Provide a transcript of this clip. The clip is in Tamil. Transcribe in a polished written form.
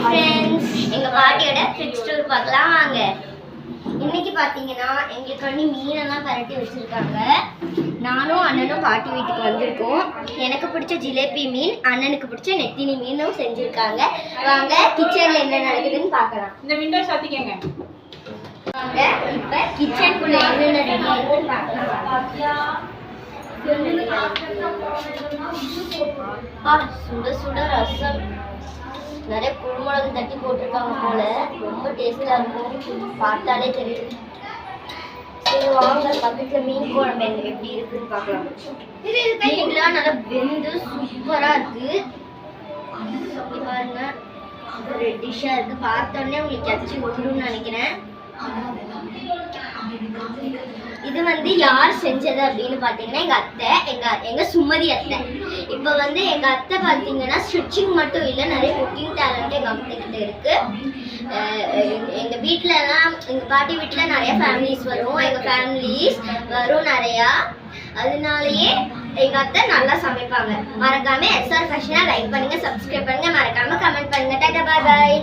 ஹாய் ஃப்ரெண்ட்ஸ், எங்கள் பாட்டியோட ஃபிக்ஸ் டூர் பார்க்கலாம் வாங்க. இன்னைக்கு பார்த்தீங்கன்னா எங்களுக்கு வந்து மீனெல்லாம் பரட்டி வச்சுருக்காங்க. நானும் அண்ணனும் பாட்டி வீட்டுக்கு வந்திருக்கோம். எனக்கு பிடிச்ச ஜிலேபி மீன், அண்ணனுக்கு பிடிச்ச நெத்தினி மீனும் செஞ்சுருக்காங்க. வாங்க கிச்சனில் என்ன நடக்குதுன்னு பார்க்கலாம். இந்த விண்டோ சாத்திக்கங்க. வாங்க இப்போ கிச்சனுக்குள்ளே என்னென்ன ரெடி ஆகிடுதுன்னு பார்க்கலாம். சுட சுட ரசம், நிறைய குருமிளகு தட்டி போட்டிருக்காங்க போல, ரொம்ப டேஸ்டா இருக்கும், பார்த்தாலே தெரியுது. சரி வாங்க பக்கத்துல மீன் குழம்பு எப்படி இருக்குன்னு பார்க்கலாம். மீன்லாம் நல்லா வெந்து சூப்பரா இருக்கு. பாருங்க ரெட்டிஷா இருக்கு, பார்த்தோன்னே உங்களுக்கு கச்சி விட்டுருன்னு நினைக்கிறேன். இது வந்து யார் செஞ்சது அப்படின்னு பார்த்தீங்கன்னா எங்கள் அத்தை, எங்கள் சுமதி அத்தை. இப்போ வந்து எங்கள் அத்தை பார்த்தீங்கன்னா ஸ்டிச்சிங் மட்டும் இல்லை, நிறைய குக்கிங் டேலண்ட் எங்கள் அத்தை கிட்ட இருக்கு. எங்கள் வீட்டிலலாம், எங்கள் பாட்டி வீட்டில் நிறைய ஃபேமிலிஸ் வரும், எங்கள் ஃபேமிலிஸ் வரும் நிறையா. அதனாலயே எங்கள் அத்தை நல்லா சமைப்பாங்க. மறக்காம SR ஃபேஷனை லைக் பண்ணுங்க, சப்ஸ்கிரைப் பண்ணுங்க, மறக்காம கமெண்ட் பண்ணுங்க. டாடா பாய் பாய்.